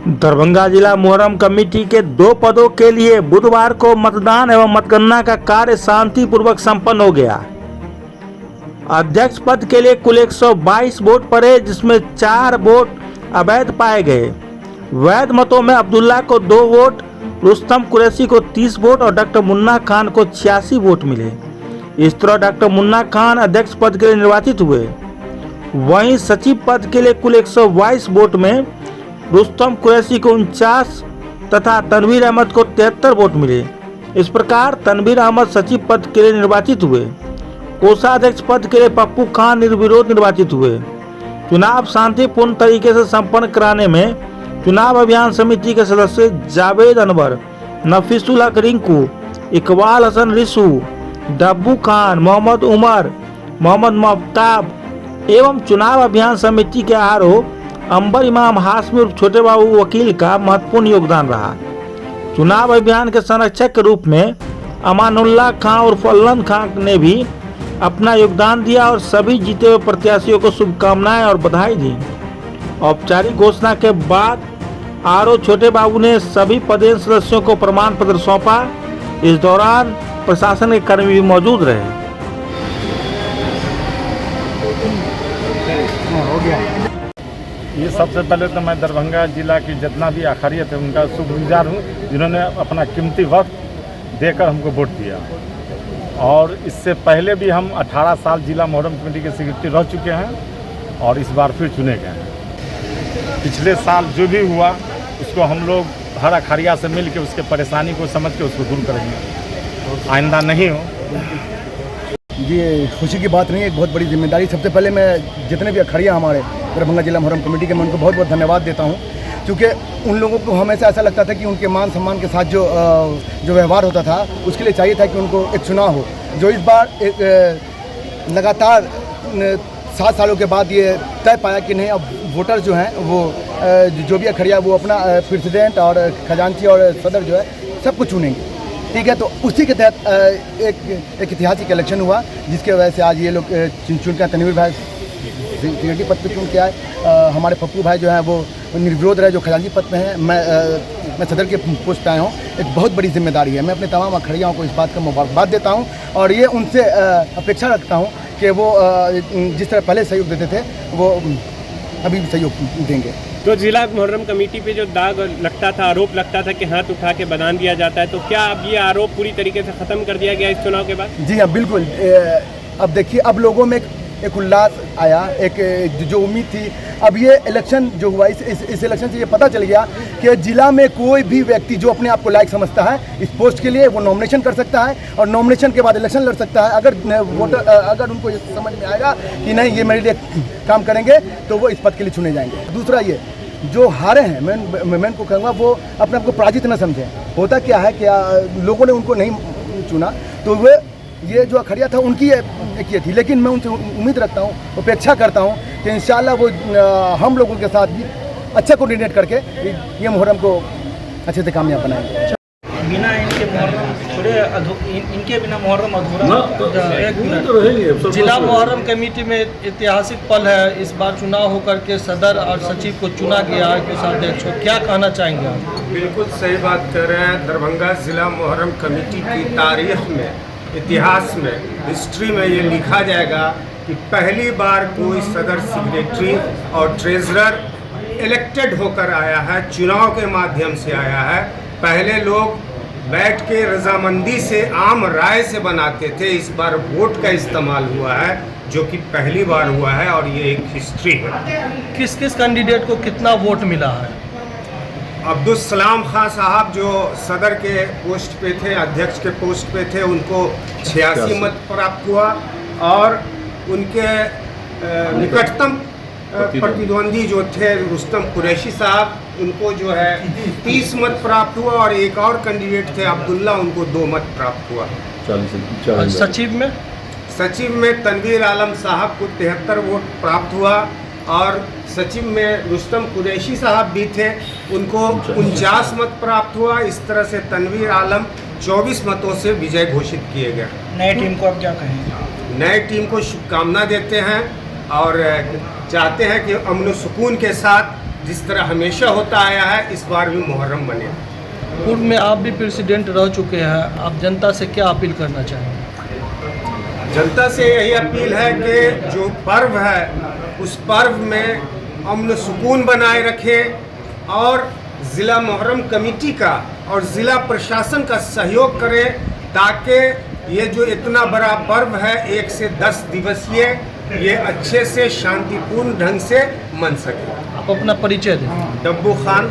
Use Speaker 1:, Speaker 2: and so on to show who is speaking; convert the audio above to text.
Speaker 1: दरभंगा जिला मुहर्रम कमेटी के 2 पदों के लिए बुधवार को मतदान एवं मतगणना का कार्य शांतिपूर्वक संपन्न हो गया। अध्यक्ष पद के लिए कुल 122 वोट पड़े, जिसमें 4 वोट अवैध पाए गए। वैध मतों में अब्दुल्ला को 2 वोट, रुस्तम कुरैशी को 30 वोट और डॉक्टर मुन्ना खान को 86 वोट मिले। इस तरह डॉक्टर मुन्ना खान अध्यक्ष पद के लिए निर्वाचित हुए। वहीं सचिव पद के लिए कुल 122 वोट में रुस्तम कुरैशी को 49 तथा तनवीर अहमद को 73 वोट मिले। इस प्रकार तनवीर अहमद सचिव पद के लिए निर्वाचित हुए। कोषाध्यक्ष पद के लिए पप्पू खान निर्विरोध निर्वाचित हुए। चुनाव शांतिपूर्ण तरीके से संपन्न कराने में चुनाव अभियान समिति के सदस्य जावेद अनवर, नफीसुल हक रिंकू, इकबाल हसन रिसू, डब्बू खान, मोहम्मद उमर, मोहम्मद महताब एवं चुनाव अभियान समिति के आरओ अंबर इमाम हाशमी और छोटे बाबू वकील का महत्वपूर्ण योगदान रहा। चुनाव अभियान के संरक्षक के रूप में अमानुल्लाह खान और फल्लन खान ने भी अपना योगदान दिया और सभी जीते हुए प्रत्याशियों को शुभकामनाएं और बधाई दी। औपचारिक घोषणा के बाद आरओ छोटे बाबू ने सभी पदेन सदस्यों को प्रमाण पत्र सौंपा। इस दौरान प्रशासन के कर्मी भी मौजूद रहे।
Speaker 2: ये सबसे पहले तो मैं दरभंगा जिला की जितना भी अखरियत है उनका शुक्रगुजार हूँ, जिन्होंने अपना कीमती वक्त देकर हमको वोट दिया। और इससे पहले भी हम 18 साल जिला मुहर्रम कमेटी के सेक्रेटरी रह चुके हैं और इस बार फिर चुने गए हैं। पिछले साल जो भी हुआ उसको हम लोग हर अखरिया से मिल के उसके परेशानी को समझ के उसको दूर करेंगे, आइंदा नहीं हो।
Speaker 3: ये खुशी की बात नहीं है, एक बहुत बड़ी जिम्मेदारी। सबसे पहले मैं जितने भी अखड़िया हमारे दरभंगा जिला मुहर्रम कमेटी के, मैं उनको बहुत बहुत धन्यवाद देता हूँ, क्योंकि उन लोगों को हमेशा ऐसा लगता था कि उनके मान सम्मान के साथ जो व्यवहार होता था उसके लिए चाहिए था कि उनको एक चुनाव हो। जो इस बार एक लगातार 7 सालों के बाद ये तय पाया कि नहीं, अब वोटर जो हैं वो जो भी अखड़िया वो अपना प्रेसिडेंट और खजांची और सदर जो है सबको चुनेंगे। ठीक है, तो उसी के तहत एक ऐतिहासिक इलेक्शन हुआ, जिसके वजह से आज ये लोग चुन के तनवीर भाई सेक्रेटरी पद पे चुन के आए। हमारे पप्पू भाई जो हैं वो निर्विरोध रहे, जो खजांची पद पे हैं। मैं सदर के पोस्ट पे आया हूँ। एक बहुत बड़ी जिम्मेदारी है। मैं अपने तमाम अखड़ियाओं को इस बात का मुबारकबाद देता हूँ और ये उनसे अपेक्षा रखता हूँ कि वो जिस तरह पहले सहयोग देते थे वो अभी भी सहयोग देंगे।
Speaker 4: तो जिला मुहर्रम कमेटी पे जो दाग लगता था, आरोप लगता था कि हाथ उठा के बयान दिया जाता है, तो क्या अब ये आरोप पूरी तरीके से ख़त्म कर दिया गया इस चुनाव के बाद?
Speaker 3: जी हाँ, बिल्कुल। अब देखिए, अब लोगों में एक उल्लास आया, एक जो उम्मीद थी। अब ये इलेक्शन जो हुआ, इस इलेक्शन से ये पता चल गया कि जिला में कोई भी व्यक्ति जो अपने आप को लायक समझता है इस पोस्ट के लिए, वो नॉमिनेशन कर सकता है और नॉमिनेशन के बाद इलेक्शन लड़ सकता है। अगर उनको ये समझ में आएगा कि नहीं ये मेरे लिए काम करेंगे, तो वो इस पद के लिए चुने जाएंगे। दूसरा, ये जो हारे हैं, मैं उनको कहूँगा वो अपने आप को पराजित न समझें। होता क्या है कि लोगों ने उनको नहीं चुना, तो वे ये जो अखड़िया था उनकी ये थी, लेकिन मैं उनसे उम्मीद रखता हूँ, अपेक्षा करता हूँ कि इंशाल्लाह वो हम लोगों के साथ भी अच्छा कोऑर्डिनेट करके ये मुहर्रम को अच्छे से कामयाब बनाएंगे।
Speaker 5: बिना इनके मुहर्रम थोड़े इनके बिना मुहर्रम अधूरा। जिला मुहर्रम कमेटी में ऐतिहासिक पल है। इस बार चुनाव होकर के सदर और सचिव को चुना गया है कोषाध्यक्ष को, क्या कहना चाहेंगे आप?
Speaker 6: बिल्कुल सही बात कर रहे हैं। दरभंगा जिला मुहर्रम कमेटी की तारीख में, इतिहास में, हिस्ट्री में ये लिखा जाएगा कि पहली बार कोई सदर सेक्रेटरी और ट्रेजरर इलेक्टेड होकर आया है, चुनाव के माध्यम से आया है। पहले लोग बैठ के रजामंदी से, आम राय से बनाते थे। इस बार वोट का इस्तेमाल हुआ है, जो कि पहली बार हुआ है और ये एक हिस्ट्री है।
Speaker 5: किस किस कैंडिडेट को कितना वोट मिला है?
Speaker 6: अब्दुल सलाम खान साहब जो सदर के पोस्ट पे थे, अध्यक्ष के पोस्ट पे थे, उनको 86 मत प्राप्त हुआ और उनके निकटतम प्रतिद्वंदी जो थे रुस्तम कुरैशी साहब, उनको जो है 30 मत प्राप्त हुआ और एक और कैंडिडेट थे अब्दुल्ला, उनको 2 मत प्राप्त हुआ। सचिव में तनवीर आलम साहब को 73 वोट प्राप्त हुआ और सचिव में रुस्तम कुरैशी साहब भी थे, उनको 49 मत प्राप्त हुआ। इस तरह से तनवीर आलम 24 मतों से विजय घोषित किए गए।
Speaker 5: नई टीम को आप क्या कहेंगे?
Speaker 6: नई टीम को शुभकामना देते हैं और चाहते हैं कि अमन सुकून के साथ जिस तरह हमेशा होता आया है इस बार भी मुहर्रम बने।
Speaker 5: पूर्व में आप भी प्रेसिडेंट रह चुके हैं, आप जनता से क्या अपील करना चाहेंगे?
Speaker 6: जनता से यही अपील है कि जो पर्व है उस पर्व में अमन सुकून बनाए रखें और ज़िला मुहर्रम कमेटी का और ज़िला प्रशासन का सहयोग करें ताकि ये जो इतना बड़ा पर्व है 1 से 10 दिवसीय ये अच्छे से शांतिपूर्ण ढंग से मन सके।
Speaker 5: आप अपना परिचय दें।
Speaker 6: डब्बू खान।